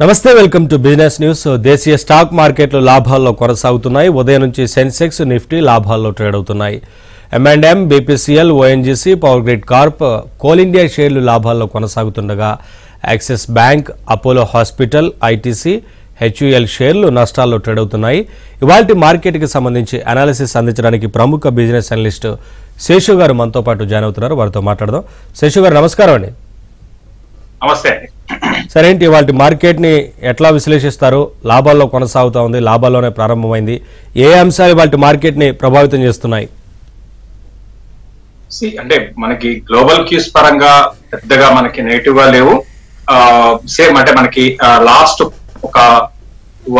నమస్తే welcome to business news. దేశీయ stock మార్కెట్లు లాభాల్లో కొనసాగుతున్నాయి. ఉదయం నుంచి సెన్సెక్స్ నిఫ్టీ లాభాల్లో ట్రేడ్ అవుతున్నాయి. M&M, BPCL, ONGC, power grid corp, coal India షేర్లు లాభాల్లో కొనసాగుతుండగా Axis bank, Apollo hospital, ITC, HUL షేర్లు నష్టాల్లో ట్రేడ్ అవుతున్నాయి. ఇవాల్టి మార్కెట్కి సంబంధించి అనాలిసిస్ అందించడానికి ప్రముఖ బిజినెస్ అనలిస్ట్ శేషు గారు మనతో పాటు జాయిన్ అవుతున్నారు. వారితో మాట్లాడదాం. శేషు గారు నమస్కారం అండి. నమస్తే. సరే ఏంటి ఇవాళ మార్కెట్ ని ఎట్లా విశ్లేషిస్తారు? లాభాల్లో కొనసాగుతా ఉంది, లాభాల్లోనే ప్రారంభమైంది. ఏ అంశాలు ఇవాళ మార్కెట్ ని ప్రభావితం చేస్తున్నాయి? అంటే మనకి గ్లోబల్ క్యూస్ పరంగా పెద్దగా మనకి నెగిటివ్ గా లేవు. సేమ్ అంటే మనకి లాస్ట్ ఒక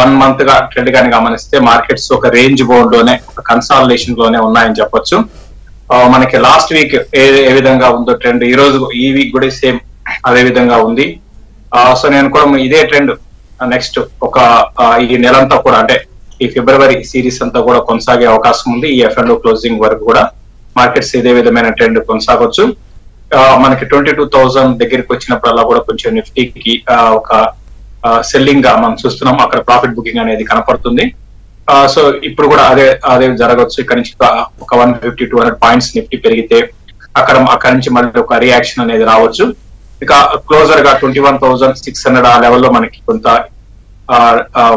1 month గా ట్రెండ్ గాని గమనిస్తే మార్కెట్స్ ఒక రేంజ్ బౌండ్ లోనే, ఒక కన్సాలిడేషన్ లోనే ఉన్నాయని చెప్పొచ్చు. మనకి లాస్ట్ వీక్ ఏ విధంగా ఉందో ట్రెండ్ ఈ వీక్ కూడా సేమ్ అదే విధంగా ఉంది. సో నేను కూడా ఇదే ట్రెండ్ నెక్స్ట్ ఒక ఈ నెలంతా కూడా, అంటే ఈ ఫిబ్రవరి సిరీస్ అంతా కూడా కొనసాగే అవకాశం ఉంది. ఈ F&O క్లోజింగ్ వరకు కూడా మార్కెట్స్ ఇదే విధమైన ట్రెండ్ కొనసాగొచ్చు. మనకి 22,000 దగ్గరికి వచ్చినప్పుడల్లా కూడా కొంచెం నిఫ్టీకి ఒక సెల్లింగ్ గా మనం చూస్తున్నాం. అక్కడ ప్రాఫిట్ బుకింగ్ అనేది కనపడుతుంది. సో ఇప్పుడు కూడా అదే జరగవచ్చు. ఇక్కడ నుంచి ఒక 150-200 పాయింట్స్ నిఫ్టీ పెరిగితే అక్కడ నుంచి మళ్ళీ ఒక రియాక్షన్ అనేది రావచ్చు. ఇక క్లోజర్ గా 21,600 ఆ లెవెల్లో మనకి కొంత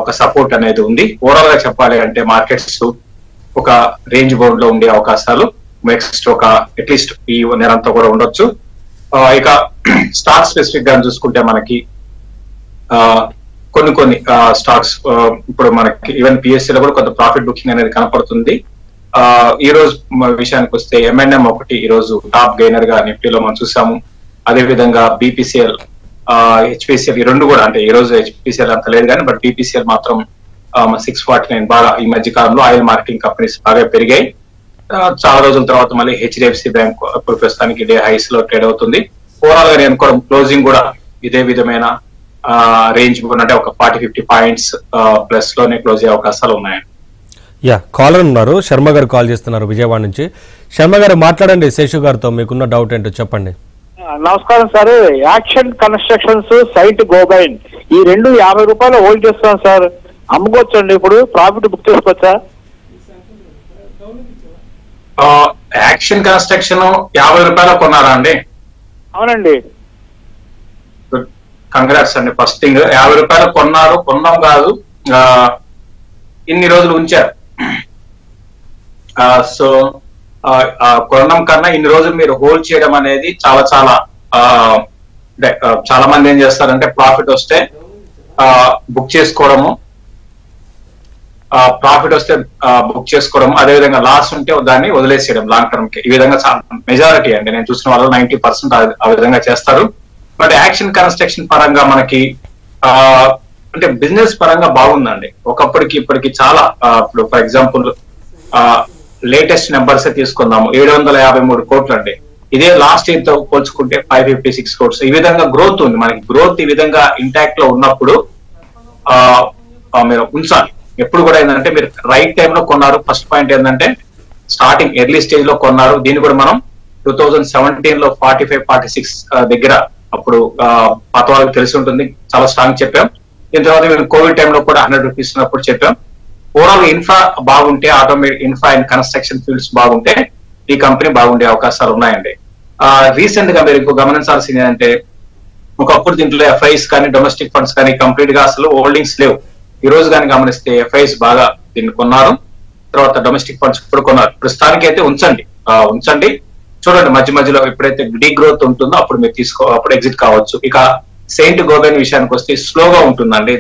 ఒక సపోర్ట్ అనేది ఉంది. ఓవరాల్ గా చెప్పాలి అంటే మార్కెట్స్ ఒక రేంజ్ బౌండ్ లో ఉండే అవకాశాలు నెక్స్ట్ ఒక అట్లీస్ట్ ఈ నెలంతా కూడా ఉండొచ్చు. ఇక స్టాక్ స్పెసిఫిక్ గా చూసుకుంటే మనకి కొన్ని స్టాక్స్ ఇప్పుడు మనకి ఈవెన్ PSC లో కూడా కొంత ప్రాఫిట్ బుకింగ్ అనేది కనపడుతుంది. ఈ రోజు విషయానికి వస్తే M&M ఒకటి ఈ రోజు టాప్ గెయినర్ గా నిఫ్టీలో మనం చూసాము. అదే విధంగా BPCL, HPCL ఈ రెండు కూడా, అంటే ఈ రోజు HPCL అంత లేదు కానీ బట్ BPCL మాత్రం 649 బాగా ఈ మధ్య కాలంలో ఆయిల్ మార్కెటింగ్ కంపెనీస్ బాగా పెరిగాయి. చాలా రోజుల తర్వాత మళ్ళీ HDFC బ్యాంక్ ఇప్పుడు ప్రస్తుతానికి డే హైస్ లో ట్రేడ్ అవుతుంది. ఓవరాల్ గా నేను కూడా క్లోజింగ్ కూడా ఇదే విధమైన రేంజ్ అంటే ఒక 40-50 పాయింట్స్ ప్లస్ లోనే క్లోజ్ అయ్యే అవకాశాలు ఉన్నాయండి. కాలర్ ఉన్నారు, శర్మ గారు కాల్ చేస్తున్నారు విజయవాడ నుంచి. శర్మ గారు మాట్లాడండి శేషు గారితో, మీకున్న డౌట్ ఏంటో చెప్పండి. నమస్కారం sir. Action constructions, Saint Gobain ఈ రెండు 50 రూపాయలు హోల్డ్ చేస్తున్నాం సార్. అమ్ముకోవచ్చండి, ఇప్పుడు ప్రాఫిట్ బుక్ చేసుకోవచ్చా? యాక్షన్ కన్స్ట్రక్షన్ 50 రూపాయలు కొన్నారా అండి? అవునండి. కంగ్రాట్స్ అండి. ఫస్ట్ థింగ్ 50 రూపాయలు కొన్నాం కాదు, ఇన్ని రోజులు ఉంచారు. సో కొనడం కన్నా ఇన్ని రోజులు మీరు హోల్డ్ చేయడం అనేది చాలా చాలా మంది ఏం చేస్తారంటే ప్రాఫిట్ వస్తే బుక్ చేసుకోవడము, అదేవిధంగా లాస్ ఉంటే దాన్ని వదిలేసేయడం లాంగ్ టర్మ్ కి. ఈ విధంగా మెజారిటీ అండి నేను చూసిన వాళ్ళు 90% ఆ విధంగా చేస్తారు. బట్ యాక్షన్ కన్స్ట్రక్షన్ పరంగా మనకి అంటే బిజినెస్ పరంగా బాగుందండి. ఒకప్పటికి ఇప్పటికి చాలా, ఇప్పుడు ఫర్ ఎగ్జాంపుల్ లేటెస్ట్ నెంబర్స్ తీసుకుందాము, 753 కోట్లు అండి. ఇదే లాస్ట్ ఇయర్ తో పోల్చుకుంటే 556 crores. ఈ విధంగా గ్రోత్ ఉంది. మనకి గ్రోత్ ఈ విధంగా ఇంటాక్ట్ లో ఉన్నప్పుడు మీరు ఉంచాలి. ఎప్పుడు కూడా ఏంటంటే మీరు రైట్ టైంలో కొన్నారు. ఫస్ట్ పాయింట్ ఏంటంటే స్టార్టింగ్ ఎర్లీ స్టేజ్ లో కొన్నారు. దీన్ని కూడా మనం 2017 లో 45-46 దగ్గర, అప్పుడు పాత వాళ్ళకి తెలిసి ఉంటుంది, చాలా స్ట్రాంగ్ చెప్పాం. దీని తర్వాత మేము కోవిడ్ టైంలో కూడా 100 రూపీస్ ఉన్నప్పుడు చెప్పాం. ఓవరాల్ ఇన్ఫ్రా బాగుంటే, automatic infra and construction fields బాగుంటే ఈ కంపెనీ బాగుండే అవకాశాలు ఉన్నాయండి. రీసెంట్ గా మీరు ఇంకో గమనించాల్సింది ఏంటంటే, ఒకప్పుడు దీంట్లో FIs కానీ డొమెస్టిక్ ఫండ్స్ కానీ కంప్లీట్ గా అసలు హోల్డింగ్స్ లేవు. ఈ రోజు కానీ గమనిస్తే FIs బాగా దీన్ని కొన్నారు, తర్వాత డొమెస్టిక్ ఫండ్స్ ఇప్పుడు కొన్నారు. ప్రస్తుతానికి అయితే ఉంచండి, చూడండి మధ్యలో ఎప్పుడైతే డీ గ్రోత్ ఉంటుందో అప్పుడు మీరు అప్పుడు ఎగ్జిట్ కావచ్చు. ఇక సెయింట్ గోబైన్ విషయానికి వస్తే స్లోగా ఉంటుందండి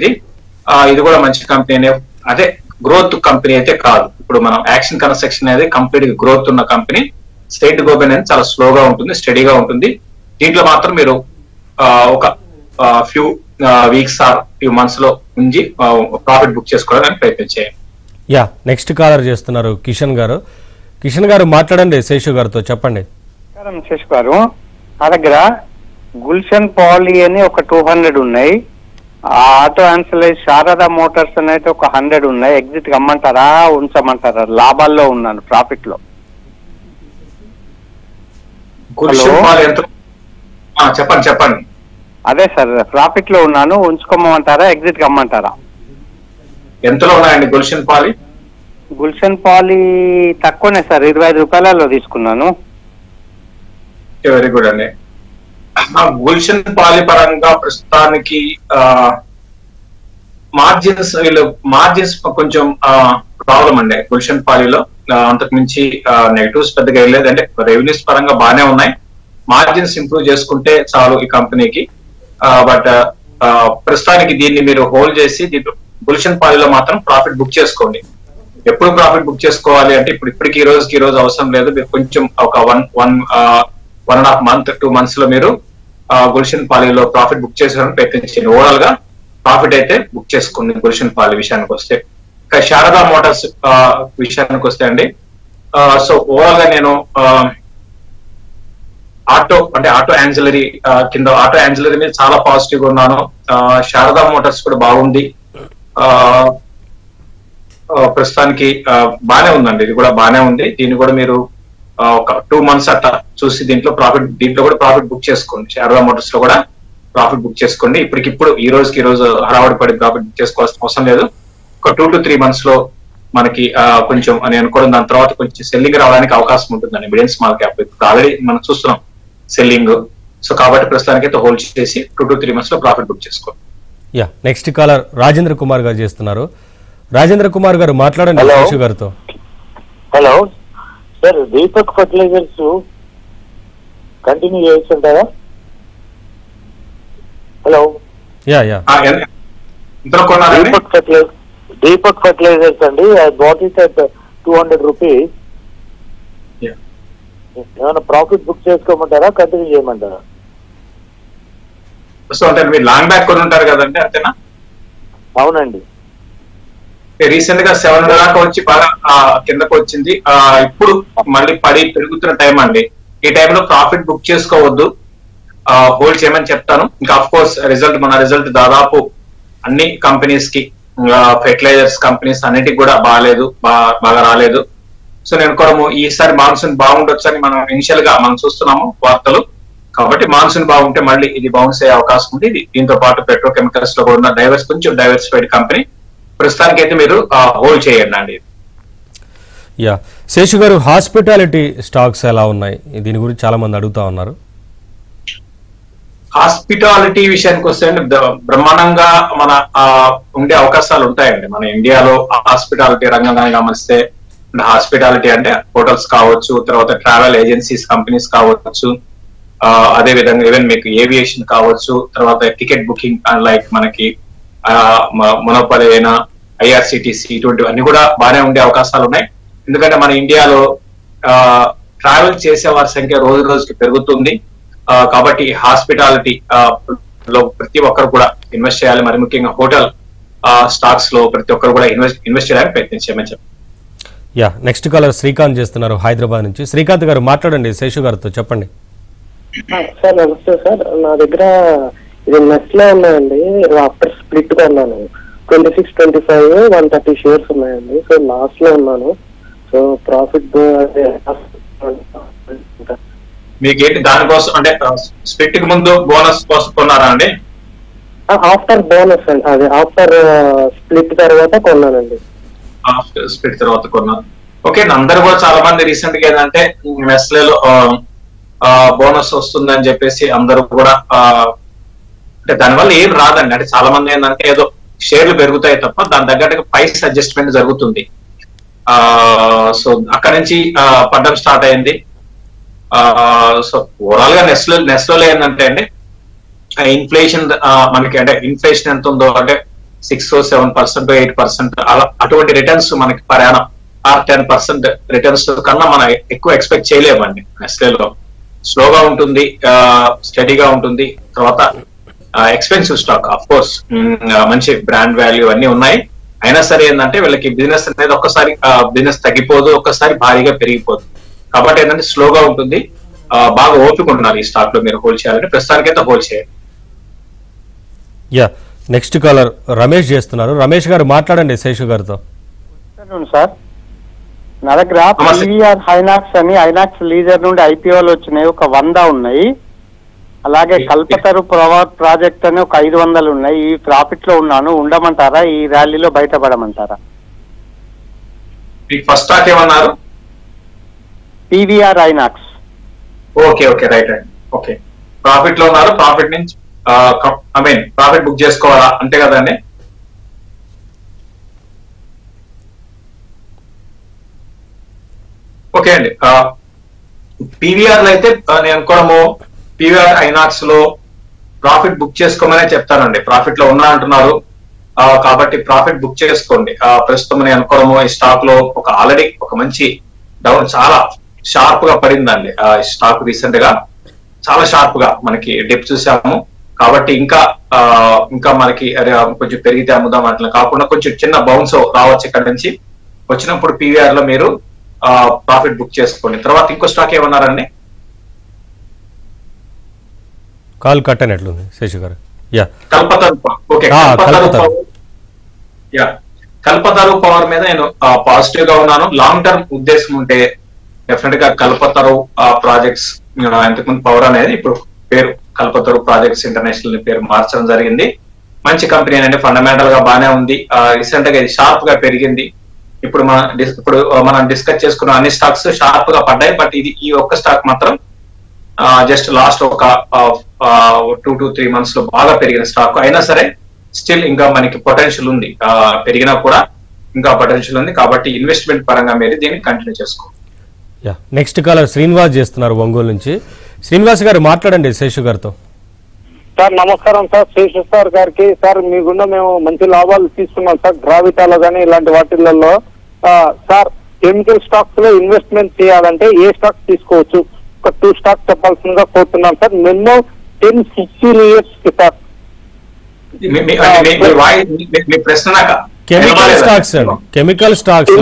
ఇది కూడా మంచి కంపెనీ, అదే గ్రోత్ కంపెనీ అయితే కాదు. ఇప్పుడు మనం యాక్షన్ కన్స్ట్రక్షన్ అనేది కంప్లీట్ గా గ్రోత్ ఉన్న కంపెనీ. సెయింట్ గోబైన్ అనేది చాలా స్లోగా ఉంటుంది, స్టడీగా ఉంటుంది. దీంట్లో మాత్రం మీరు ఒక few weeks or few months లో ఉంచి ప్రాఫిట్ బుక్ చేసుకోవడానికి ప్రయత్నం చేయండి. నెక్స్ట్ కాలర్ చేస్తున్నారు కిషన్ గారు మాట్లాడండి శేషు గారితో, చెప్పండి. శేషు గారు, నా దగ్గర గుల్షన్ పాలీ అని ఒక 200 ఉన్నాయి. ఆటో ఆన్సలైజ్ శారదా మోటార్స్ అనేది ఒక 100 ఉన్నాయి. ఎగ్జిట్ కమ్మంటారా ఉంచమంటారా? లాభాల్లో ఉన్నాను, ప్రాఫిట్ లో. చెప్పండి. అదే సార్ ప్రాఫిట్ లో ఉన్నాను, ఉంచుకోమంటారా ఎగ్జిట్ కమ్మంటారా? ఎంతలో ఉన్నాయండి గుల్షన్ పాలి? గుల్షన్ పాలి తక్కువనే సార్, 25 రూపాయలలో తీసుకున్నాను. వెరీ గుడ్ అండి. గుల్షన్ పాలి పరంగా ప్రస్తుతానికి మార్జిన్స్ కొంచెం ప్రాబ్లం అండి గుల్షన్ పాలిలో. అంతకు మించి నెగటివ్స్ పెద్దగా వెళ్ళలేదు, అంటే రెవెన్యూస్ పరంగా బాగానే ఉన్నాయి. మార్జిన్స్ ఇంప్రూవ్ చేసుకుంటే చాలు ఈ కంపెనీకి. బట్ ప్రస్తుతానికి దీన్ని మీరు హోల్డ్ చేసి గుల్షన్ పాలిలో మాత్రం ప్రాఫిట్ బుక్ చేసుకోండి. ఎప్పుడు ప్రాఫిట్ బుక్ చేసుకోవాలి అంటే ఇప్పటికి ఈ రోజు అవసరం లేదు. మీరు కొంచెం ఒక 1.5 month 2 months లో మీరు గుల్షన్ పాలిలో ప్రాఫిట్ బుక్ చేసుకోవడానికి ప్రయత్నించండి. ఓవరాల్ గా ప్రాఫిట్ అయితే బుక్ చేసుకోండి గుల్షన్ పాలి విషయానికి వస్తే. శారదా మోటార్స్ విషయానికి వస్తే అండి, సో ఓవరాల్ గా నేను ఆటో యాన్సిలరీ కింద ఆటో యాన్సిలరీ మీద చాలా పాజిటివ్ గా ఉన్నాను. శారదా మోటార్స్ కూడా బాగుంది, ప్రస్తుతానికి బాగానే ఉందండి. ఇది కూడా బాగానే ఉంది. దీన్ని కూడా మీరు ఒక 2 months అట్లా చూసి దీంట్లో కూడా ప్రాఫిట్ బుక్ చేసుకోండి. శారదా మోటార్స్ లో కూడా ప్రాఫిట్ బుక్ చేసుకోండి. ఇప్పటికిప్పుడు ఈ రోజు హడావుడి పడి ప్రాఫిట్ బుక్ చేసుకోవాల్సిన అవసరం లేదు. ఒక 2 to 3 months లో మనకి కొంచెం నేను అనుకోవడం, దాని తర్వాత కొంచెం సెల్లింగ్ రావడానికి అవకాశం ఉంటుందండి మీడియం స్మాల్ క్యాప్. ఇప్పుడు ఆల్రెడీ మనం చూస్తున్నాం సెల్లింగ్. సో కాబట్టి ప్రస్తుతానికి అయితే హోల్డ్ చేసి 2 to 3 months లో ప్రాఫిట్ బుక్ చేసుకోండి. నెక్స్ట్ కాలర్ రాజేంద్ర కుమార్ గారు చేస్తున్నారు. రాజేంద్ర కుమార్ గారు మాట్లాడండి శేషు గారితో. Hello sir, Deepak fertilisers continue చేస్తుంటారా? హలో దీపక్ ఫర్టిలైజర్స్ అండి, I bought it at 200 rupees. ఏమైనా ప్రాఫిట్ బుక్ చేసుకోమంటారా, కంటిన్యూ చేయమంటారా? సో అంటే మీరు లాంగ్ బ్యాక్ కొని ఉంటారు కదండి, అంతేనా? అవునండి. రీసెంట్ గా 700 దాకా వచ్చి బాగా కిందకు వచ్చింది. ఇప్పుడు మళ్ళీ పడి పెరుగుతున్న టైం అండి. ఈ టైంలో ప్రాఫిట్ బుక్ చేసుకోవద్దు, హోల్డ్ చేయమని చెప్తాను. ఇంకా ఆఫ్ కోర్స్ మన రిజల్ట్ దాదాపు అన్ని కంపెనీస్ కి, ఫెర్టిలైజర్స్ కంపెనీస్ అన్నిటికి కూడా బాగా రాలేదు. సో నేను కూడా ఈసారి మాన్సూన్ బాగుండొచ్చు అని మనం ఇనిషియల్ గా మనం చూస్తున్నాము వార్తలు. కాబట్టి మాన్సూన్ బాగుంటే మళ్ళీ ఇది బౌన్స్ అయ్యే అవకాశం ఉంది. దీంతో పాటు పెట్రోకెమికల్స్ లో కూడా ఉన్న కొంచెం డైవర్సిఫైడ్ కంపెనీ. ప్రస్తుతానికి అయితే మీరు హోల్డ్ చేయండి అండి. శేషు గారు, హాస్పిటాలిటీ స్టాక్స్ ఎలా ఉన్నాయి? దీని గురించి చాలా మంది అడుగుతా ఉన్నారు. హాస్పిటాలిటీ విషయానికి వస్తే బ్రహ్మాండంగా మన ఉండే అవకాశాలు ఉంటాయండి. మన ఇండియాలో హాస్పిటాలిటీ రంగంగా గమనిస్తే, హాస్పిటాలిటీ అంటే హోటల్స్ కావచ్చు, తర్వాత ట్రావెల్ ఏజెన్సీస్ కంపెనీస్ కావచ్చు, అదే విధంగా ఈవెన్ మీకు ఏవియేషన్ కావచ్చు, తర్వాత టికెట్ బుకింగ్ లైక్ మనకి మొనోపలి అయినా ఐఆర్సిటిసి, ఇటువంటివన్నీ కూడా బాగానే ఉండే అవకాశాలు ఉన్నాయి. ఎందుకంటే మన ఇండియాలో ట్రావెల్ చేసే వారి సంఖ్య రోజు రోజుకి పెరుగుతుంది. కాబట్టి హాస్పిటాలిటీ లో ప్రతి ఒక్కరు కూడా ఇన్వెస్ట్ చేయాలి. మరి ముఖ్యంగా హోటల్ స్టాక్స్ లో ప్రతి ఒక్కరు కూడా ఇన్వెస్ట్ చేయడానికి ప్రయత్నించామని చెప్పి. నెక్స్ట్ కాలర్ శ్రీకాంత్ చేస్తున్నారు హైదరాబాద్ నుంచి. శ్రీకాంత్ గారు మాట్లాడండి శేషు గారితో, చెప్పండి. సార్ నమస్తే సార్, నా దగ్గర ఇది నెస్ట్లో ఉన్నాయండి. ఆఫ్టర్ స్ప్లిట్ కొన్నాను. 26-25 130 shares ఉన్నాయండి. సో లాస్ట్ లో ఉన్నాను. సో ప్రాఫిట్ మీకేంటి దానికోసం, అంటే స్ప్లిట్ కి ముందు బోనస్ కోసం కొన్నారా అండి? ఆఫ్టర్ బోనస్ అండి, అదే ఆఫ్టర్ స్ప్లిట్ తర్వాత కొన్నానండి. ఆఫ్టర్ స్ప్లిట్ తర్వాత కొన్నారు. ఓకే, అందరు కూడా చాలా మంది రీసెంట్ గా ఏంటంటే నెస్లేలో బోనస్ వస్తుందని చెప్పేసి అందరూ కూడా, అంటే దానివల్ల ఏం రాదండి. అంటే చాలా మంది ఏంటంటే ఏదో షేర్లు పెరుగుతాయి తప్ప దాని తగ్గట్టుగా ప్రైస్ అడ్జస్ట్మెంట్ జరుగుతుంది. సో అక్కడ నుంచి పడ్డం స్టార్ట్ అయింది. సో ఓవరాల్ గా నెస్లో ఏంటంటే అండి, ఇన్ఫ్లేషన్ మనకి, అంటే ఇన్ఫ్లేషన్ ఎంత ఉందో అంటే 6-7% 8% అలా అటువంటి రిటర్న్స్ మనకి పరాణం 10% రిటర్న్స్ కన్నా మనం ఎక్కువ ఎక్స్పెక్ట్ చేయలేమండి. నెస్లేలో స్లోగా ఉంటుంది, స్టడీగా ఉంటుంది. తర్వాత ఎక్స్పెన్సివ్ స్టాక్, ఆఫ్ కోర్స్ మంచి బ్రాండ్ వాల్యూ అన్ని ఉన్నాయి. అయినా సరే ఏంటంటే వీళ్ళకి బిజినెస్ అనేది ఒక్కసారి బిజినెస్ తగ్గిపోదు, ఒక్కసారి భారీగా పెరిగిపోదు. కాబట్టి ఏంటంటే స్లోగా ఉంటుంది, బాగా ఓపిక ఉండాలి ఈ స్టాక్ లో మీరు హోల్డ్ చేయాలంటే. ప్రస్తుతానికి అయితే హోల్డ్ చేయాలి. నెక్స్ట్ కాలర్ రమేష్ చేస్తున్నారు. రమేష్ గారు మాట్లాడండి శేషు గారితో. సార్ నా దగ్గర పివిఆర్ హైనాక్స్ అని ఐనాక్స్ లీజర్ నుండి ఐపీఓలు వచ్చినాయి, ఒక 100 ఉన్నాయి. అలాగే కల్పతరు ప్రాజెక్ట్ అని ఒక 500 ఉన్నాయి. ఈ ప్రాఫిట్ లో ఉన్నాను, ఉండమంటారా? ఈ ర్యాలీలో బయటపడమంటారా? మీకు ఫస్ట్ స్టాక్ ఏమన్నారు? PVR INOX. Okay okay right అండి. ఓకే, ప్రాఫిట్ లో ఉన్నారు, ప్రాఫిట్ నుంచి ప్రాఫిట్ బుక్ చేసుకోవాలా అంతే కదండి? ఓకే అండి. పీవీఆర్ లో అయితే నేను అనుకోవడము పీవీఆర్ ఐనాక్స్ లో ప్రాఫిట్ బుక్ చేసుకోమనే చెప్తానండి. ప్రాఫిట్ లో ఉన్నా అంటున్నారు కాబట్టి ప్రాఫిట్ బుక్ చేసుకోండి. ప్రస్తుతం నేను అనుకోవడము ఈ స్టాక్ లో ఆల్రెడీ ఒక మంచి డౌన్ చాలా షార్ప్ గా పడిందండి. స్టాక్ రీసెంట్ గా చాలా షార్ప్ గా మనకి డిప్ చూసాము కాబట్టి ఇంకా మనకి కొంచెం పెరిగితే అమ్ముదాం అట్లా కాకుండా కొంచెం చిన్న బౌన్స్ రావచ్చు ఇక్కడ నుంచి. వచ్చినప్పుడు పీవీఆర్ లో మీరు ప్రాఫిట్ బుక్ చేసుకోండి. తర్వాత ఇంకో స్టాక్ ఏమన్నారండి? కాల్ కట్ అయినట్లుంది శేషు గారు. కల్పతరు. ఓకే, కల్పతరు పవర్ మీద నేను పాజిటివ్ గా ఉన్నాను. లాంగ్ టర్మ్ ఉద్దేశం ఉంటే డెఫినెట్ గా కల్పతరు ప్రాజెక్ట్స్, ఇంతకుముందు పవర్ అనేది ఇప్పుడు పేరు కల్పతరు ప్రాజెక్ట్స్ ఇంటర్నేషనల్ పేరు మార్చడం జరిగింది. మంచి కంపెనీ అనేది ఫండమెంటల్ గా బానే ఉంది. రీసెంట్ గా ఇది షార్ప్ గా పెరిగింది. ఇప్పుడు మనం డిస్కస్ చేసుకున్న అన్ని స్టాక్స్ షార్ప్ గా పడ్డాయి. బట్ ఈ ఒక్క స్టాక్ మాత్రం జస్ట్ లాస్ట్ ఒక 2 to 3 months లో బాగా పెరిగిన స్టాక్ అయినా సరే స్టిల్ ఇంకా మనకి పొటెన్షియల్ ఉంది. పెరిగినా కూడా ఇంకా పొటెన్షియల్ ఉంది కాబట్టి ఇన్వెస్ట్మెంట్ పరంగా మీరు దీన్ని కంటిన్యూ చేసుకో. నెక్స్ట్ కాలర్ శ్రీనివాస్ చేస్తున్నారు ఒంగోలు నుంచి. శ్రీనివాస్ గారు మాట్లాడండి శేషు గారితో. సార్ నమస్కారం సార్, శేషు సార్ గారికి. సార్ మీ గుండా మేము మంచి లాభాలు తీసుకున్నాం సార్, గ్రావిటాలో కానీ ఇలాంటి వాటిలలో. సార్ కెమికల్ స్టాక్స్ లో ఇన్వెస్ట్మెంట్ చేయాలంటే ఏ స్టాక్స్ తీసుకోవచ్చు? ఒక 2 స్టాక్స్ చెప్పాల్సిందిగా కోరుతున్నాం సార్. మినిమం 10-15 years కి సార్. కెమికల్ స్టాక్స్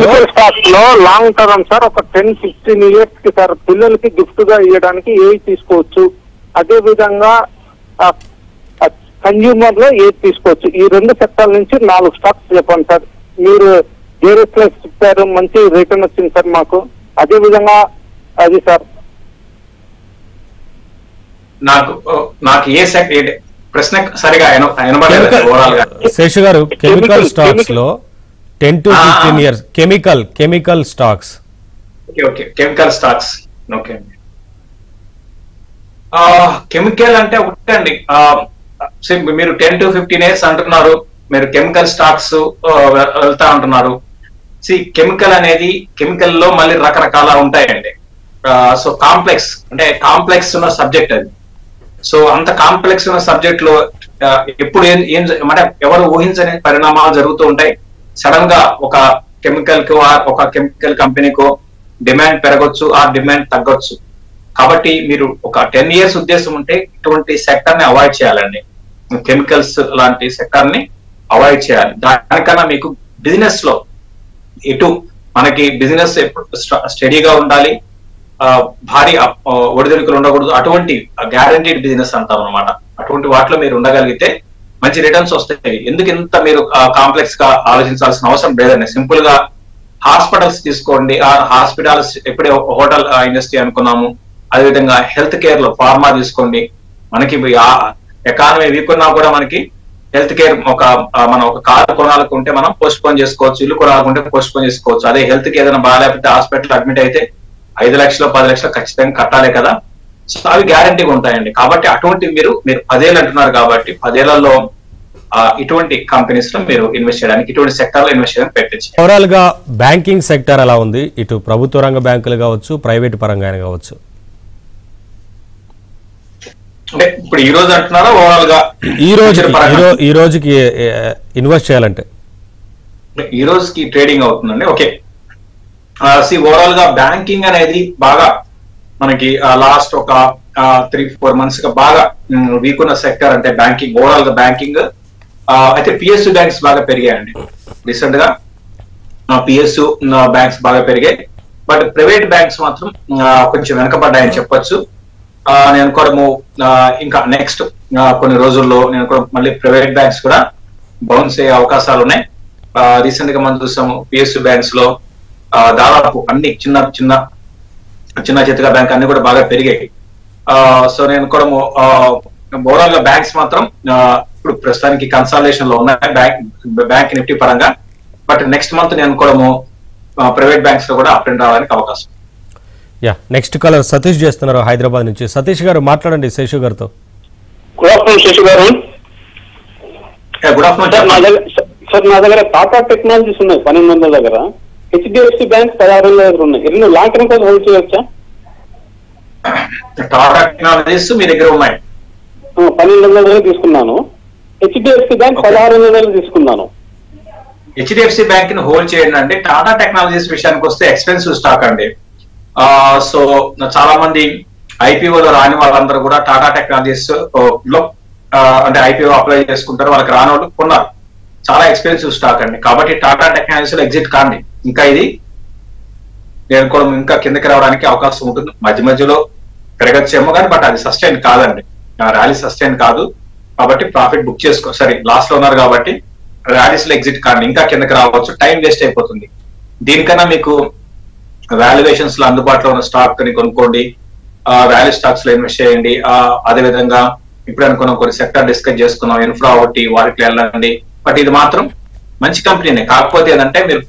లో లాంగ్ టర్మ్ సార్ ఒక 10-15 years కి సార్ పిల్లలకి గిఫ్ట్ గా ఇవ్వడానికి ఏవి తీసుకోవచ్చు? అదే విధంగా కన్జ్యూమర్ లో ఏది తీసుకోవచ్చు? ఈ 2 సెక్టార్ల నుంచి 4 స్టాక్స్ చెప్పండి సార్. మీరు ఏరోప్లేస్ చెప్పారు, మంచి రిటర్న్ వచ్చింది సార్ మాకు. అదే విధంగా అది సార్ నాకు ఏ సెక్టర్ ప్రశ్న సరిగా శేషు గారు కెమికల్ స్టాక్స్ లో 10 to 15 years chemical stocks. Okay, chemical stocks. Okay, chemical అంటే ఒకటే అండి. మీరు 10 to 15 years అంటున్నారు, మీరు కెమికల్ స్టాక్స్ వెళ్తా అంటున్నారు. కెమికల్ అనేది కెమికల్ లో మళ్ళీ రకరకాల ఉంటాయండి. సో కాంప్లెక్స్ ఉన్న సబ్జెక్ట్ అది. సో అంత కాంప్లెక్స్ ఉన్న సబ్జెక్ట్ లో ఎప్పుడు అంటే ఎవరు ఊహించని పరిణామాలు జరుగుతూ ఉంటాయి. సడన్ గా ఒక కెమికల్ కంపెనీకో డిమాండ్ పెరగొచ్చు, ఆ డిమాండ్ తగ్గొచ్చు. కాబట్టి మీరు ఒక 10 years ఉద్దేశం ఉంటే ఇటువంటి సెక్టర్ ని అవాయిడ్ చేయాలండి. కెమికల్స్ లాంటి సెక్టర్ ని అవాయిడ్ చేయాలి. దానికన్నా మీకు బిజినెస్ లో మనకి బిజినెస్ స్టడీగా ఉండాలి, భారీ ఒడిదుడుకులు ఉండకూడదు. అటువంటి గ్యారంటీడ్ బిజినెస్ అంటాం అనమాట. అటువంటి వాటిలో మీరు ఉండగలిగితే మంచి రిటర్న్స్ వస్తాయి. ఎందుకు ఇంత మీరు కాంప్లెక్స్ గా ఆలోచించాల్సిన అవసరం లేదండి. సింపుల్ గా హాస్పిటల్స్ తీసుకోండి. ఆ హాస్పిటల్స్ ఎప్పుడే హోటల్ ఇండస్ట్రీ అనుకున్నాము, అదేవిధంగా హెల్త్ కేర్ లో ఫార్మా తీసుకోండి. మనకి ఎకానమీ వీక్ ఉన్నా కూడా మనకి హెల్త్ కేర్ మనం ఒక కారు కొనాలనుకుంటే మనం పోస్ట్ పోన్ చేసుకోవచ్చు, ఇల్లు కొనాలనుకుంటే పోస్ట్ పోన్ చేసుకోవచ్చు. అదే హెల్త్ కి ఏదైనా బాగాలేకపోతే హాస్పిటల్ అడ్మిట్ అయితే 5 లక్షలు 10 లక్షలు ఖచ్చితంగా కట్టాలి కదా. సో అవి గ్యారంటీగా ఉంటాయండి. కాబట్టి అటువంటి మీరు 10 ఏళ్ళు అంటున్నారు కాబట్టి 10 ఏళ్లలో ఇటువంటి కంపెనీస్ లో మీరు ఇన్వెస్ట్ చేయడానికి, ఇటువంటి సెక్టర్ లో ఇన్వెస్ట్ చేయడానికి పెట్టచ్చు. ఓవరాల్ గా బ్యాంకింగ్ సెక్టర్ ఎలా ఉంది? ఇటు ప్రభుత్వ రంగ బ్యాంకులు కావచ్చు, ప్రైవేట్ పరంగా కావచ్చు. అంటే ఇప్పుడు ఈ రోజు అంటున్నారా ఓవరాల్ గా? ఈ రోజుకి ఇన్వెస్ట్ చేయాలంటే ఈ రోజుకి ట్రేడింగ్ అవుతుందండి. ఓకే, ఓవరాల్ గా బ్యాంకింగ్ అనేది బాగా మనకి లాస్ట్ ఒక 3-4 months గా బాగా వీక్ ఉన్న సెక్టర్ అంటే బ్యాంకింగ్. ఓవరాల్ గా బ్యాంకింగ్ అయితే పిఎస్యు బ్యాంక్స్ బాగా పెరిగాయండి. రీసెంట్ గా పిఎస్యు బ్యాంక్స్ బాగా పెరిగాయి. బట్ ప్రైవేట్ బ్యాంక్స్ మాత్రం కొంచెం వెనకబడ్డాయని చెప్పొచ్చు. నేను అనుకోవడము ఇంకా నెక్స్ట్ కొన్ని రోజుల్లో నేను కూడా మళ్ళీ ప్రైవేట్ బ్యాంక్స్ కూడా బౌన్స్ అయ్యే అవకాశాలు ఉన్నాయి. రీసెంట్ గా మనం చూసాము పిఎస్యు బ్యాంక్స్ లో దాదాపు అన్ని చిన్న చితక బ్యాంక్ అన్ని కూడా బాగా పెరిగాయి. సో నేను కూడా ఓవరాల్ గా బ్యాంక్స్ మాత్రం ఇప్పుడు ప్రస్తుతానికి కన్సాలిడేషన్ లో ఉన్నాయి బ్యాంక్ నిఫ్టీ పరంగా. బట్ నెక్స్ట్ మంత్ నేను కూడా ప్రైవేట్ బ్యాంక్స్ లో కూడా అప్ అండ్ రావడానికి అవకాశం. నెక్స్ట్ కాలర్ సతీష్ చేస్తున్నారు హైదరాబాద్ నుంచి. సతీష్ గారు మాట్లాడండి శేషు గారితో. గుడ్ ఆఫ్టర్నూన్ శేషు గారు. Good afternoon sir. నా దగ్గర టాటా టెక్నాలజీస్ ఉన్నాయి 1200 దగ్గర, హెచ్డిఎఫ్సి బ్యాంక్ 1600 దగ్గర ఉన్నాయి. రెండు లాంగ్ టర్మ్ కోసం హోల్డ్ చేయవచ్చా? టాటా టెక్నాలజీస్ మీ దగ్గర ఉన్నాయి? 1200 దగ్గర తీసుకున్నాను. హెచ్డిఎఫ్సి బ్యాంక్ 1600 దగ్గర తీసుకున్నాను. హెచ్డిఎఫ్సి బ్యాంక్ ని హోల్డ్ చేయండి అండి. టాటా టెక్నాలజీస్ విషయానికి వస్తే ఎక్స్పెన్సివ్ స్టాక్ అండి. సో చాలా మంది ఐపీఓలో రాని వాళ్ళందరూ కూడా టాటా టెక్నాలజీస్ లో అంటే ఐపీఓ అప్లై చేసుకుంటారు, వాళ్ళకి రాని వాళ్ళు కొన్నారు. చాలా ఎక్స్పెన్సివ్ స్టాక్ అండి. కాబట్టి టాటా టెక్నాలజీస్ లో ఎగ్జిట్ కాండి. ఇంకా ఇది నేను కూడా ఇంకా కిందకి రావడానికి అవకాశం ఉంటుంది. మధ్య మధ్యలో పెరగచ్చేమో కానీ బట్ అది సస్టైన్ కాదండి, ర్యాలీ సస్టైన్ కాదు. కాబట్టి ప్రాఫిట్ బుక్ చేసుకో, సరే లాస్ లో ఉన్నారు కాబట్టి ర్యాలీస్ లో ఎగ్జిట్ కాండి. ఇంకా కిందకి రావచ్చు, టైం వేస్ట్ అయిపోతుంది. దీనికన్నా మీకు వాల్యుయేషన్స్ లో అందుబాటులో ఉన్న స్టాక్ ని కొనుక్కోండి, వాల్యూ స్టాక్స్ లో ఇన్వెస్ట్ చేయండి. అదేవిధంగా ఇప్పుడు అనుకున్న కొన్ని సెక్టర్ డిస్కస్ చేసుకున్నాం, ఇన్ఫ్రా ఒకటి వాటికి వెళ్ళండి. బట్ ఇది మాత్రం మంచి కంపెనీనే, కాకపోతే ఏంటంటే మీరు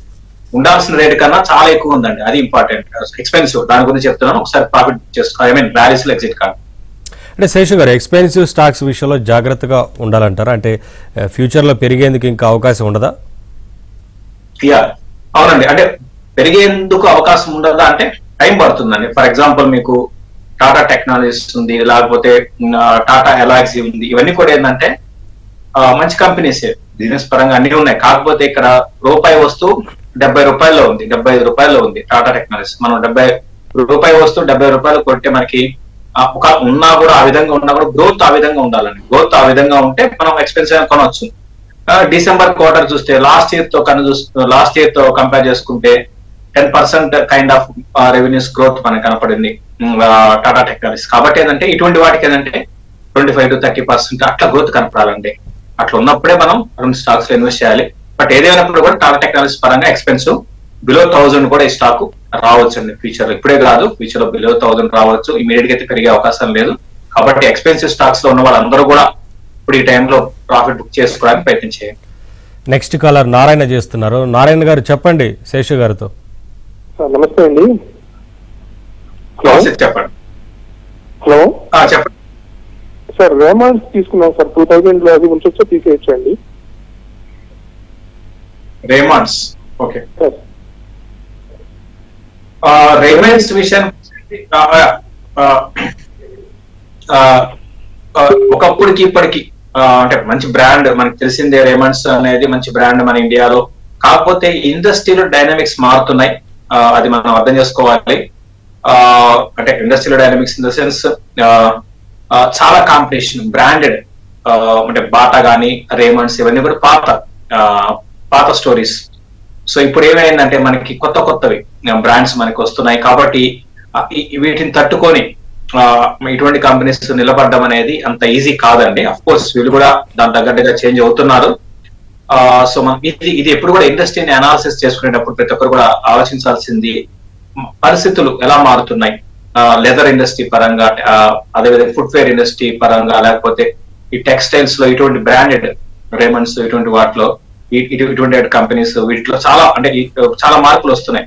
ఉండాల్సిన రేట్ కన్నా చాలా ఎక్కువ ఉందండి, అది ఇంపార్టెంట్, ఎక్స్పెన్సివ్. దాని గురించి చెప్తున్నాను, ఒకసారి ప్రాఫిట్ చేసుకో, ఐ మీన్ ర్యాలీస్ లో ఎగ్జిట్ కాదు. అంటే శేషు గారు ఎక్స్పెన్సివ్ స్టాక్స్ విషయంలో జాగ్రత్తగా ఉండాలంటారా? అంటే ఫ్యూచర్ లో పెరిగేందుకు ఇంకా అవకాశం ఉండదా? అవునండి, అంటే పెరిగేందుకు అవకాశం ఉండదా అంటే టైం పడుతుందండి. ఫర్ ఎగ్జాంపుల్ మీకు టాటా టెక్నాలజీస్ ఉంది, లేకపోతే టాటా ఎలాక్సీ ఉంది. ఇవన్నీ కూడా ఏంటంటే మంచి కంపెనీసే, బిజినెస్ పరంగా అన్ని ఉన్నాయి. కాకపోతే ఇక్కడ రూపాయి వస్తువు 70 రూపాయల్లో ఉంది, 75 రూపాయల్లో ఉంది టాటా టెక్నాలజీస్. మనం 70 రూపాయి వస్తువు 70 రూపాయలు కొంటే మనకి ఒక ఉన్నా కూడా ఆ విధంగా ఉన్నా కూడా గ్రోత్ ఆ విధంగా ఉండాలండి. గ్రోత్ ఆ విధంగా ఉంటే మనం ఎక్స్పెన్సివ్ కొనవచ్చు. డిసెంబర్ క్వార్టర్ చూస్తే లాస్ట్ ఇయర్ తో కంపేర్ చేసుకుంటే 10% కైండ్ ఆఫ్ రెవెన్యూస్ గ్రోత్ మనకు కనపడింది టాటా టెక్నాలజీస్. కాబట్టి ఏంటంటే ఇటువంటి వాటికి ఏంటంటే 25 to 30% అట్లా గ్రోత్ కనపడాలండి. అట్లా ఉన్నప్పుడే మనం రెండు స్టాక్స్ లో ఇన్వెస్ట్ చేయాలి. బట్ ఏదైనప్పుడు కూడా టాటా టెక్నాలజీస్ పరంగా ఎక్స్పెన్సివ్, బిలో 1000 కూడా ఈ స్టాక్ రావచ్చు అండి ఫ్యూచర్ లో. ఇప్పుడే కాదు, ఫ్యూచర్ లో బిలో 1000 రావచ్చు. ఇమీడియట్ గా అయితే పెరిగే అవకాశం లేదు. కాబట్టి ఎక్స్పెన్సివ్ స్టాక్స్ లో ఉన్న వాళ్ళందరూ కూడా ఇప్పుడు ఈ టైంలో ప్రాఫిట్ బుక్ చేసుకోవడానికి ప్రయత్నం చేయండి. నెక్స్ట్ కాలర్ నారాయణ చేస్తున్నారు. నారాయణ గారు చెప్పండి శేషు గారితో. నమస్తే అండి. చెప్పండి. హలో చెప్పండి సార్. రేమాన్స్ తీసుకున్నాం సార్, 2000 లో, అది ఉంచొచ్చా తీసేయచ్చండి? రేమాన్స్, ఓకే. రేమాన్స్ విషయం ఒకప్పటికి ఇప్పటికి అంటే మంచి బ్రాండ్ మనకు తెలిసిందే. రేమాన్స్ అనేది మంచి బ్రాండ్ మన ఇండియాలో. కాకపోతే ఇండస్ట్రీలో డైనమిక్స్ మారుతున్నాయి, అది మనం అర్థం చేసుకోవాలి. అంటే industrial dynamics in the sense చాలా కాంపిటీషన్, బ్రాండెడ్ అంటే బాటా గానీ రేమండ్స్ ఇవన్నీ కూడా పాత స్టోరీస్. సో ఇప్పుడు ఏమైందంటే మనకి కొత్తవి బ్రాండ్స్ మనకి వస్తున్నాయి. కాబట్టి వీటిని తట్టుకొని ఇటువంటి కంపెనీస్ నిలబడడం అనేది అంత ఈజీ కాదండి. అఫ్ కోర్స్ వీళ్ళు కూడా దాని తగ్గట్టుగా చేంజ్ అవుతున్నారు. సో మనం ఇది ఎప్పుడు కూడా ఇండస్ట్రీని అనాలిసిస్ చేసుకునేటప్పుడు ప్రతి ఒక్కరు కూడా ఆలోచించాల్సింది పరిస్థితులు ఎలా మారుతున్నాయి. లెదర్ ఇండస్ట్రీ పరంగా, అదేవిధంగా ఫుట్వేర్ ఇండస్ట్రీ పరంగా, లేకపోతే ఈ టెక్స్టైల్స్ లో ఇటువంటి బ్రాండెడ్ రేమండ్స్ ఇటువంటి వాటిలో ఇటువంటి కంపెనీస్ వీటిలో చాలా మార్పులు వస్తున్నాయి.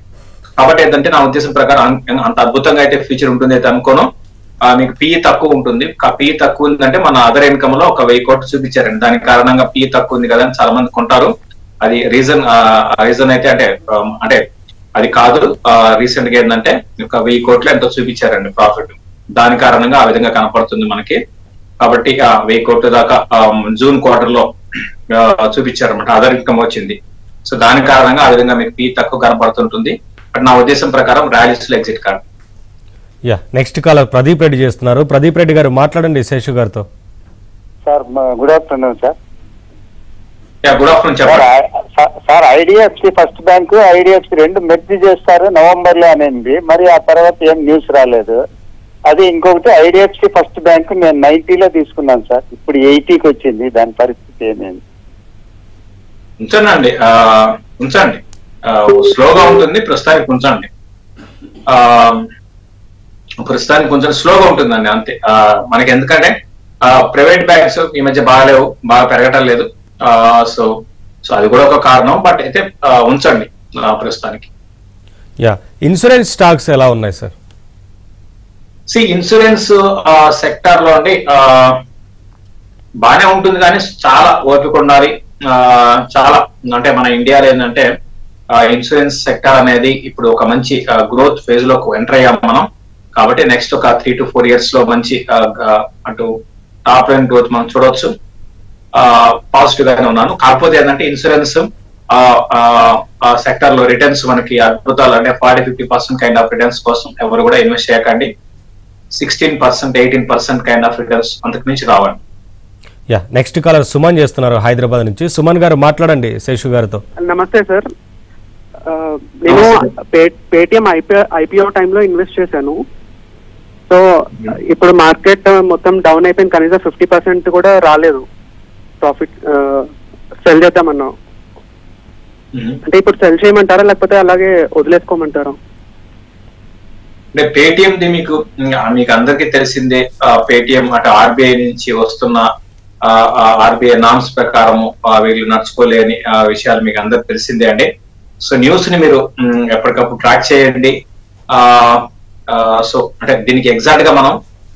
కాబట్టి ఏంటంటే నా ఉద్దేశం ప్రకారం అంత అద్భుతంగా అయితే ఫ్యూచర్ ఉంటుంది అయితే అనుకోను. మీకు పిఈ తక్కువ ఉంటుంది. పిఈ తక్కువ ఉందంటే మన అదర్ ఇన్కమ్ లో ఒక 1000 కోట్లు చూపించారండి. దాని కారణంగా పిఈ తక్కువ ఉంది కదా అని చాలా మంది కొంటారు. అది రీజన్ అయితే అంటే అది కాదు. రీసెంట్ గా ఏంటంటే ఒక 1000 కోట్లు ఎంతో చూపించారండి ప్రాఫిట్. దాని కారణంగా ఆ విధంగా కనపడుతుంది మనకి. కాబట్టి 1000 కోట్ల దాకా జూన్ క్వార్టర్ లో చూపించారన్నమాట, అదర్ ఇన్కమ్ వచ్చింది. సో దాని కారణంగా ఆ విధంగా మీకు పిఈ తక్కువ కనపడుతుంటుంది. బట్ నా ఉద్దేశం ప్రకారం ర్యాలీస్ లో ఎగ్జిట్ కాదు. నెక్స్ట్ కాలర్ ప్రదీప్ రెడ్డి చేస్తున్నారు. ప్రదీప్ రెడ్డి గారు మాట్లాడండి శేషు గారితో. Sir good afternoon sir. Good afternoon చెప్పండి sir. IDFC first bank, IDFC రెండు మెర్జ్ చేస్తారు నవంబర్ లో అనేది, మరి ఆ తర్వాత ఏం న్యూస్ రాలేదు. అది ఇంకొకటి ఐడిఎఫ్సి ఫస్ట్ బ్యాంక్ నేను 90లో తీసుకున్నాను సార్, ఇప్పుడు 80కి వచ్చింది. దాని పరిస్థితి ఏమేమి? ఉంచండి, స్లోగా ఉంటుంది ప్రస్తుతానికి, ఉంచండి. ప్రస్తుతానికి కొంచెం స్లోగా ఉంటుందండి అంతే. మనకి ఎందుకంటే ప్రైవేట్ బ్యాంక్స్ ఈ మధ్య బాగాలేవు, బాగా పెరగటం లేదు. సో సో అది కూడా ఒక కారణం. బట్ అయితే ఉంచండి ప్రస్తుతానికి. ఇన్సూరెన్స్ స్టాక్స్ ఎలా ఉన్నాయి సార్? ఇన్సూరెన్స్ సెక్టార్ లో అండి బాగానే ఉంటుంది, కానీ చాలా ఓపిక ఉండాలి. చాలా అంటే మన ఇండియాలో ఏంటంటే ఇన్సూరెన్స్ సెక్టార్ అనేది ఇప్పుడు ఒక మంచి గ్రోత్ ఫేజ్ లో ఎంటర్ అయ్యాం మనం. కాబట్టి నెక్స్ట్ ఒక 3 to 4 years లో మంచి అటు టాప్ లైన్ గ్రోత్ మనం చూడవచ్చు. పాజిటివ్ గానే ఉన్నాను. కాకపోతే ఏంటంటే ఇన్సూరెన్స్ సెక్టర్ లో రిటర్న్స్ మనకి అద్భుతాలు అంటే 40-50% కైండ్ ఆఫ్ రిటర్న్స్ కోసం ఎవరు కూడా ఇన్వెస్ట్ చేయకండి. 16%, 18% కైండ్ ఆఫ్ రిటర్న్స్ అంతకు మించి రావండి. నెక్స్ట్ కాలర్ సుమన్ చేస్తున్నారు హైదరాబాద్ నుంచి. సుమన్ గారు మాట్లాడండి శేషు గారితో. నమస్తే సార్, నేను పేటిఎం ఐపీఓ టైంలో ఇన్వెస్ట్ చేశాను. సో ఇప్పుడు మార్కెట్ మొత్తం డౌన్ అయిపోయింది, కనీసం 50% కూడా రాలేదు ప్రాఫిట్. సెల్ చేద్దామన్నా, అంటే ఇప్పుడు సెల్ చేయమంటారా లేకపోతే అలాగే వదిలేసుకోమంటారా? అంటే పేటిఎం ది మీకు అందరికీ తెలిసిందే. పేటిఎం అటు ఆర్బీఐ నుంచి వస్తున్న ఆర్బీఐ నామ్స్ ప్రకారం వీళ్ళు నడుచుకోలేని విషయాలు మీకు అందరికి తెలిసిందే అండి. సో న్యూస్ ని మీరు ఎప్పటికప్పుడు ట్రాక్ చేయండి. సో అంటే దీనికి ఎగ్జాక్ట్ గా మనం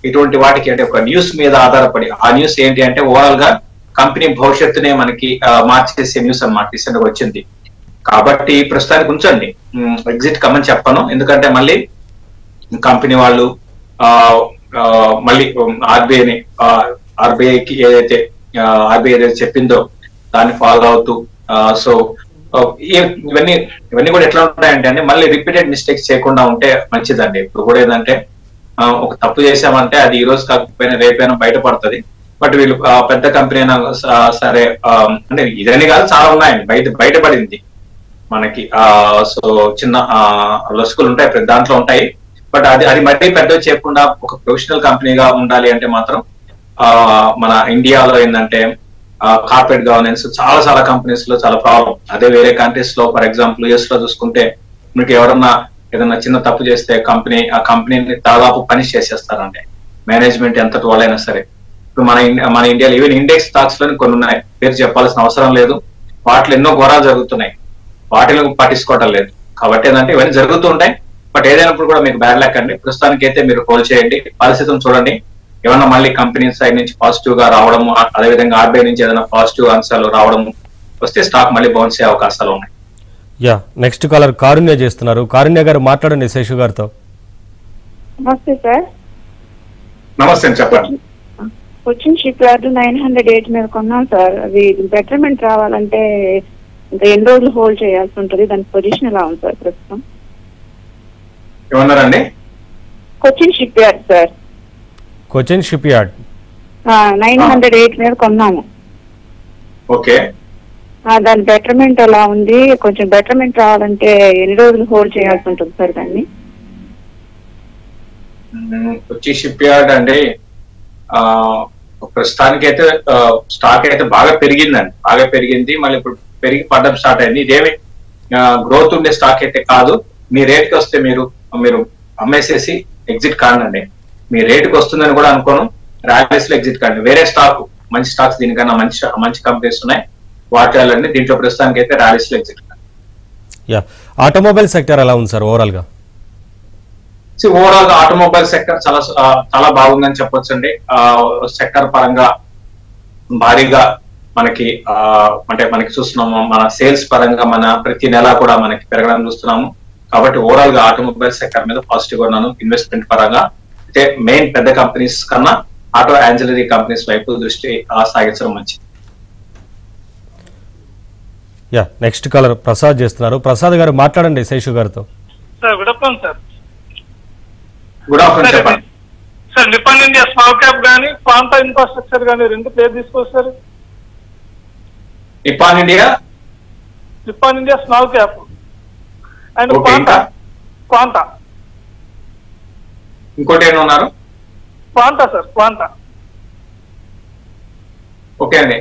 ఇటువంటి వాటికి అంటే ఒక న్యూస్ మీద ఆధారపడి, ఆ న్యూస్ ఏంటి అంటే ఓవరాల్ గా కంపెనీ భవిష్యత్తునే మనకి మార్చేసే న్యూస్ అన్నమాట రీసెంట్ గా వచ్చింది. కాబట్టి ప్రస్తుతానికి ఉంచండి, ఎగ్జిట్ కమ్మని చెప్పను. ఎందుకంటే మళ్ళీ కంపెనీ వాళ్ళు మళ్ళీ ఆర్బీఐకి ఏదైతే చెప్పిందో దాన్ని ఫాలో అవుతూ సో ఇవన్నీ కూడా ఎట్లా ఉంటాయంటే అండి, మళ్ళీ రిపీటెడ్ మిస్టేక్స్ చేయకుండా ఉంటే మంచిదండి. ఇప్పుడు కూడా ఏంటంటే ఒక తప్పు చేసామంటే అది ఈ రోజు కాకపోయినా రేపైనా బయటపడుతుంది. బట్ వీళ్ళు పెద్ద కంపెనీ అయినా సరే, అంటే ఇదని కాదు చాలా ఉన్నాయండి బయటపడింది మనకి. సో చిన్న లొసుకులు ఉంటాయి, దాంట్లో ఉంటాయి. బట్ అది మరీ పెద్దవి చేయకుండా ఒక ప్రొఫెషనల్ కంపెనీగా ఉండాలి అంటే మాత్రం మన ఇండియాలో ఏంటంటే కార్పొరేట్ గవర్నెన్స్ చాలా కంపెనీస్ లో చాలా ప్రాబ్లం. అదే వేరే కంట్రీస్ లో ఫర్ ఎగ్జాంపుల్ యుఎస్ లో చూసుకుంటే మీకు ఎవరన్నా ఏదన్నా చిన్న తప్పు చేస్తే ఆ కంపెనీని దాదాపు పనిష్ చేసేస్తారండి మేనేజ్మెంట్ ఎంతటి వాళ్ళైనా సరే. ఇప్పుడు మన ఇండియాలో ఈవెన్ ఇండెక్స్ స్టాక్స్ లో కొన్ని ఉన్నాయి, పేరు చెప్పాల్సిన అవసరం లేదు. వాటిలో ఎన్నో ఘోరాలు జరుగుతున్నాయి, వాటిని పట్టించుకోవటం లేదు. కాబట్టి ఏంటంటే ఇవన్నీ జరుగుతూ ఉంటాయి. బట్ ఏదైనప్పుడు కూడా మీకు బ్యాడ్ లక్ అండి. ప్రస్తుతానికి అయితే మీరు హోల్డ్ చేయండి, పరిస్థితిని చూడండి. ఏమన్నా మళ్ళీ కంపెనీ సైడ్ నుంచి పాజిటివ్ గా రావడము, అదేవిధంగా ఆర్బీఐ నుంచి ఏదైనా పాజిటివ్ అంశాలు రావడము వస్తే స్టాక్ మళ్ళీ బౌన్స్ అయ్యే అవకాశాలు ఉన్నాయి. నెక్స్ట్ కాలర్ కారుణ్య చేస్తున్నారు. కారుణ్య గారు మాట్లాడండి శేషు గారితో. నమస్తే సార్. నమస్తే, చెప్పండి. కొచ్చిన్ షిప్ యార్డ్ 908 మీద కొన్నాను సార్. అది బెటర్మెంట్ రావాలంటే ఇంకా ఎన్ని రోజులు హోల్డ్ చేయాల్సి ఉంటుంది? దాని పొజిషన్ ఎలా ఉంది సార్ ప్రస్తుతం? ఏమన్నారండి? Cochin shipyard sir. Cochin shipyard 908 మీద కొన్నాము. ఓకే, దాని బెటర్మెంట్ ఎలా ఉంది? కొంచెం బెటర్మెంట్ రావాలంటే ఎన్ని రోజులు హోల్డ్ చేయాల్సి ఉంటుంది సార్ దాన్ని? కొచ్చి షిప్ యార్డ్ అంటే ప్రస్తుతానికి అయితే స్టాక్ అయితే బాగా పెరిగింది. మళ్ళీ ఇప్పుడు పెరిగి పడడం స్టార్ట్ అయింది. ఇదేమి గ్రోత్ ఉండే స్టాక్ అయితే కాదు. మీ రేట్కి వస్తే మీరు అమ్మేసేసి ఎగ్జిట్ కాండి. మీ రేటుకి వస్తుందని కూడా అనుకోను, ర్యాలీస్ లో ఎగ్జిట్ కాండి. వేరే స్టాక్ మంచి స్టాక్స్ దీనికన్నా మంచి కంపెనీస్ ఉన్నాయి, వాటి వెళ్ళండి. దీంట్లో ప్రస్తుతానికి అయితే ర్యాలీస్ లో ఎగ్జిట్ కాండి. ఆటోమొబైల్ సెక్టర్ ఎలా ఉంది సార్ ఓవరాల్ గా? ఓవరాల్ గా ఆటోమొబైల్ సెక్టర్ చాలా బాగుందని చెప్పొచ్చండి. సెక్టర్ పరంగా భారీగా మనకి అంటే మనకి చూస్తున్నాము, మన సేల్స్ పరంగా మన ప్రతి నెల కూడా మనకి పెరగడం చూస్తున్నాము. కాబట్టి ఓవరాల్ గా ఆటోమొబైల్ సెక్టర్ మీద పాజిటివ్ గా ఉన్నాను. ఇన్వెస్ట్మెంట్ పరంగా అయితే మెయిన్ పెద్ద కంపెనీస్ కన్నా ఆటో యాన్సిలరీ కంపెనీస్ వైపు దృష్టి సాగించడం మంచిది. నెక్స్ట్ కాలర్ ప్రసాద్ చేస్తున్నారు. ప్రసాద్ గారు మాట్లాడండి శేషు గారితో. Sir good afternoon sir. Good afternoon, చెప్పండి sir. Nippon India small cap గానీ క్వాంటా ఇన్ఫ్రాస్ట్రక్చర్ గానీ రెండు పేరు తీసుకోవచ్చు sir. Nippon India small cap and Quanta. ఇంకోటి ఏమన్నారు? Quanta sir, Quanta. ఓకే అండి,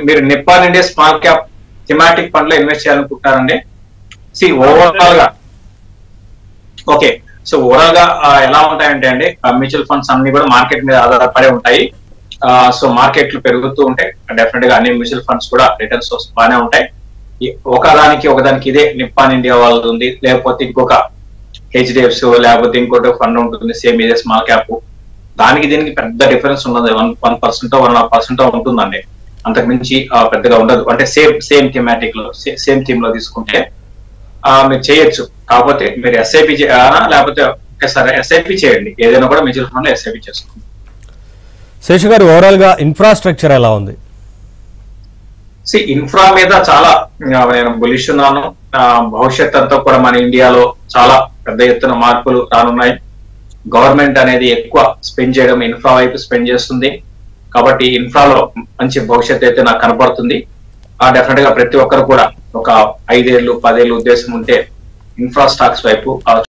మీరు Nippon India small cap thematic fund లో ఇన్వెస్ట్ చేయాలనుకుంటారండి? ఓవరాల్ గా ఓకే, సో ఓవరాల్ గా ఎలా ఉంటాయంటే అండి, మ్యూచువల్ ఫండ్స్ అన్ని కూడా మార్కెట్ మీద ఆధారపడి ఉంటాయి. సో మార్కెట్లు పెరుగుతూ ఉంటాయి, డెఫినెట్ గా అన్ని మ్యూచువల్ ఫండ్స్ కూడా రిటర్న్స్ బాగానే ఉంటాయి. ఒకదానికి ఇదే నిప్పాన్ ఇండియా వాళ్ళది ఉంది, లేకపోతే ఇంకొక హెచ్డిఎఫ్సి లేకపోతే ఇంకోటి ఫండ్ ఉంటుంది సేమ్ ఇదే స్మాల్ క్యాప్. దానికి దీనికి పెద్ద డిఫరెన్స్ ఉన్నది, 1% 1.5% ఉంటుందండి, అంతకు మించి పెద్దగా ఉండదు. అంటే సేమ్ థీమాటిక్ లో సేమ్ థీమ్ లో తీసుకుంటే మీరు చేయొచ్చు. కాకపోతే మీరు ఎస్ఐపి లేకపోతే ఒకసారి ఎస్ఐపి చేయండి, ఏదైనా కూడా మ్యూచువల్ ఫండ్ లో ఎస్ఐపి చేసుకోండి. శేషు గారు, ఓవరాల్ గా ఇన్ఫ్రాస్ట్రక్చర్ ఎలా ఉంది? ఇన్ఫ్రా మీద చాలా నేను బులిష్ ఉన్నాను. భవిష్యత్ అంతా కూడా మన ఇండియాలో చాలా పెద్ద ఎత్తున మార్పులు రానున్నాయి. గవర్నమెంట్ అనేది ఎక్కువ స్పెండ్ చేయడం ఇన్ఫ్రా వైపు స్పెండ్ చేస్తుంది, కాబట్టి ఇన్ఫ్రాలో మంచి భవిష్యత్తు అయితే నాకు కనపడుతుంది. డెఫినెట్ గా ప్రతి ఒక్కరు కూడా ఒక 5 ఏళ్ళు 10 ఏళ్ళు ఉద్దేశం ఉంటే ఇన్ఫ్రా స్టాక్స్ వైపు